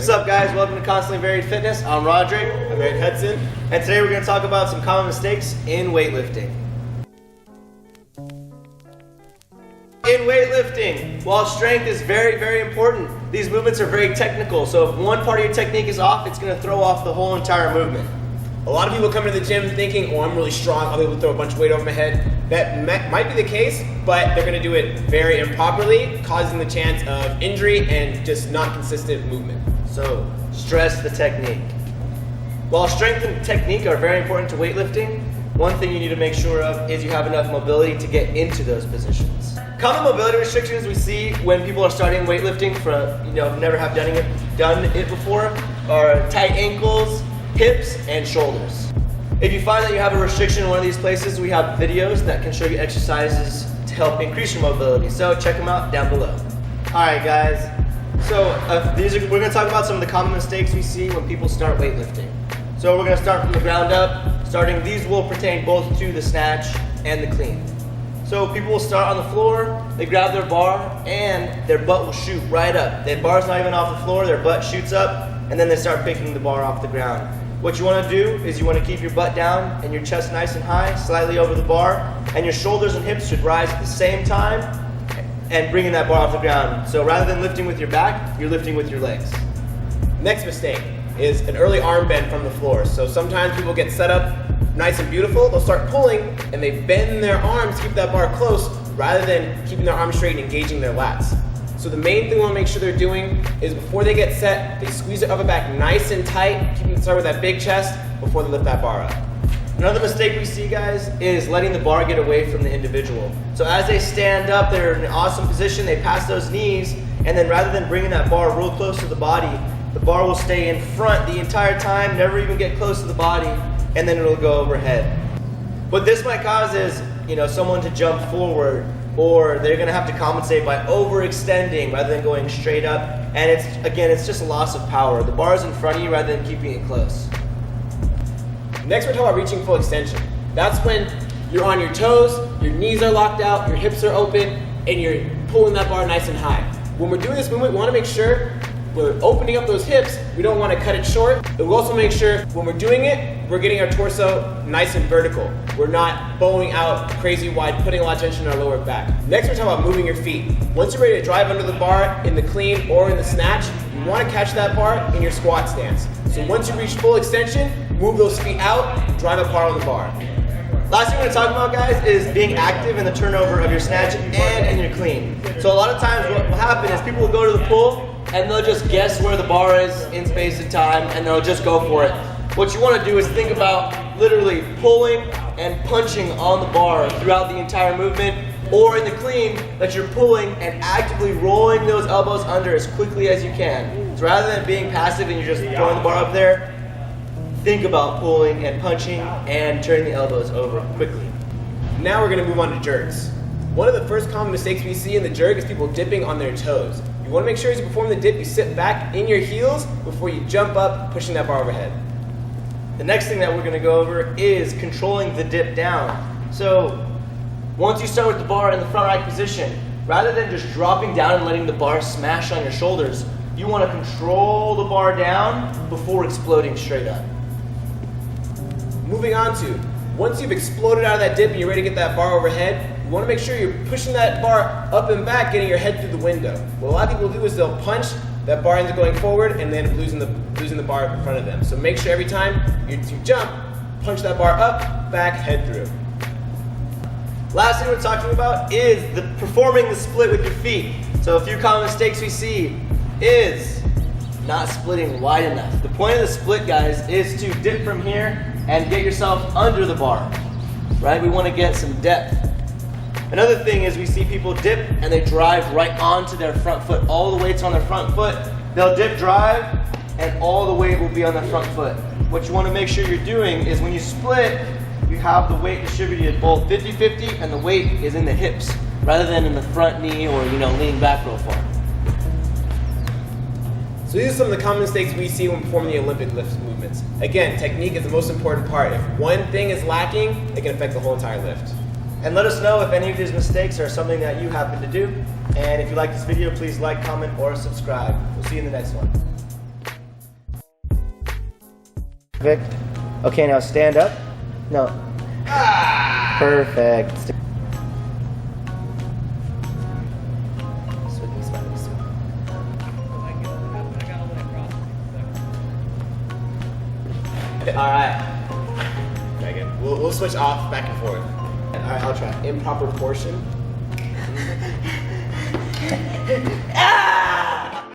What's up, guys? Welcome to Constantly Varied Fitness. I'm Roderick. I'm Eric Hudson. And today we're going to talk about some common mistakes in weightlifting. In weightlifting, while strength is very, very important, these movements are very technical. So if one part of your technique is off, it's going to throw off the whole entire movement. A lot of people come to the gym thinking, oh, I'm really strong, I'll be able to throw a bunch of weight over my head. That might be the case, but they're going to do it very improperly, causing the chance of injury and just not consistent movement. So stress the technique. While strength and technique are very important to weightlifting, one thing you need to make sure of is you have enough mobility to get into those positions. Common mobility restrictions we see when people are starting weightlifting never have done it before are tight ankles, hips, and shoulders. If you find that you have a restriction in one of these places, we have videos that can show you exercises to help increase your mobility. So check them out down below. Alright guys, so we're going to talk about some of the common mistakes we see when people start weightlifting. So we're going to start from the ground up. These will pertain both to the snatch and the clean. So people will start on the floor, they grab their bar, and their butt will shoot right up. Their bar's not even off the floor, their butt shoots up, and then they start picking the bar off the ground. What you want to do is you want to keep your butt down and your chest nice and high, slightly over the bar, and your shoulders and hips should rise at the same time and bringing that bar off the ground. So rather than lifting with your back, you're lifting with your legs. Next mistake is an early arm bend from the floor. So sometimes people get set up nice and beautiful, they'll start pulling and they bend their arms to keep that bar close rather than keeping their arms straight and engaging their lats. So the main thing we want to make sure they're doing is before they get set, they squeeze their upper back nice and tight, keeping it started with that big chest before they lift that bar up. Another mistake we see, guys, is letting the bar get away from the individual. So as they stand up, they're in an awesome position, they pass those knees, and then rather than bringing that bar real close to the body, the bar will stay in front the entire time, never even get close to the body, and then it'll go overhead. What this might cause is, someone to jump forward, or they're going to have to compensate by overextending rather than going straight up, and it's just a loss of power. The bar is in front of you rather than keeping it close. Next, we're talking about reaching full extension. That's when you're on your toes, your knees are locked out, your hips are open, and you're pulling that bar nice and high. When we're doing this movement, we want to make sure we're opening up those hips. We don't want to cut it short. But we'll also make sure when we're doing it, we're getting our torso nice and vertical. We're not bowing out crazy wide, putting a lot of tension in our lower back. Next, we're talking about moving your feet. Once you're ready to drive under the bar in the clean or in the snatch, you want to catch that bar in your squat stance. So once you reach full extension, move those feet out, drive a bar on the bar. Last thing we're going to talk about, guys, is being active in the turnover of your snatch and in your clean. So a lot of times what will happen is people will go to the pull and they'll just guess where the bar is in space and time and they'll just go for it. What you want to do is think about literally pulling and punching on the bar throughout the entire movement, or in the clean that you're pulling and actively rolling those elbows under as quickly as you can. So rather than being passive and you're just throwing the bar up there, think about pulling and punching and turning the elbows over quickly. Now we're going to move on to jerks. One of the first common mistakes we see in the jerk is people dipping on their toes. You want to make sure as you perform the dip, you sit back in your heels before you jump up, pushing that bar overhead. The next thing that we're going to go over is controlling the dip down. So once you start with the bar in the front right position, rather than just dropping down and letting the bar smash on your shoulders, you want to control the bar down before exploding straight up. Moving on to, once you've exploded out of that dip and you're ready to get that bar overhead, you want to make sure you're pushing that bar up and back, getting your head through the window. What a lot of people do is they'll punch, that bar ends up going forward, and then losing the bar in front of them. So make sure every time you jump, punch that bar up, back, head through. Last thing we're talking about is performing the split with your feet. So a few common mistakes we see is not splitting wide enough. The point of the split, guys, is to dip from here and get yourself under the bar, right? We want to get some depth. Another thing is we see people dip and they drive right onto their front foot. All the weight's on their front foot. They'll dip, drive, and all the weight will be on their front foot. What you want to make sure you're doing is when you split, you have the weight distributed both 50-50 and the weight is in the hips rather than in the front knee or leaning back real far. So these are some of the common mistakes we see when performing the Olympic lift movements. Again, technique is the most important part. If one thing is lacking, it can affect the whole entire lift. And let us know if any of these mistakes are something that you happen to do. And if you like this video, please like, comment, or subscribe. We'll see you in the next one. Perfect. Okay, now stand up. No. Perfect. All right. Megan, we'll switch off back and forth. All right, I'll try. In proper portion.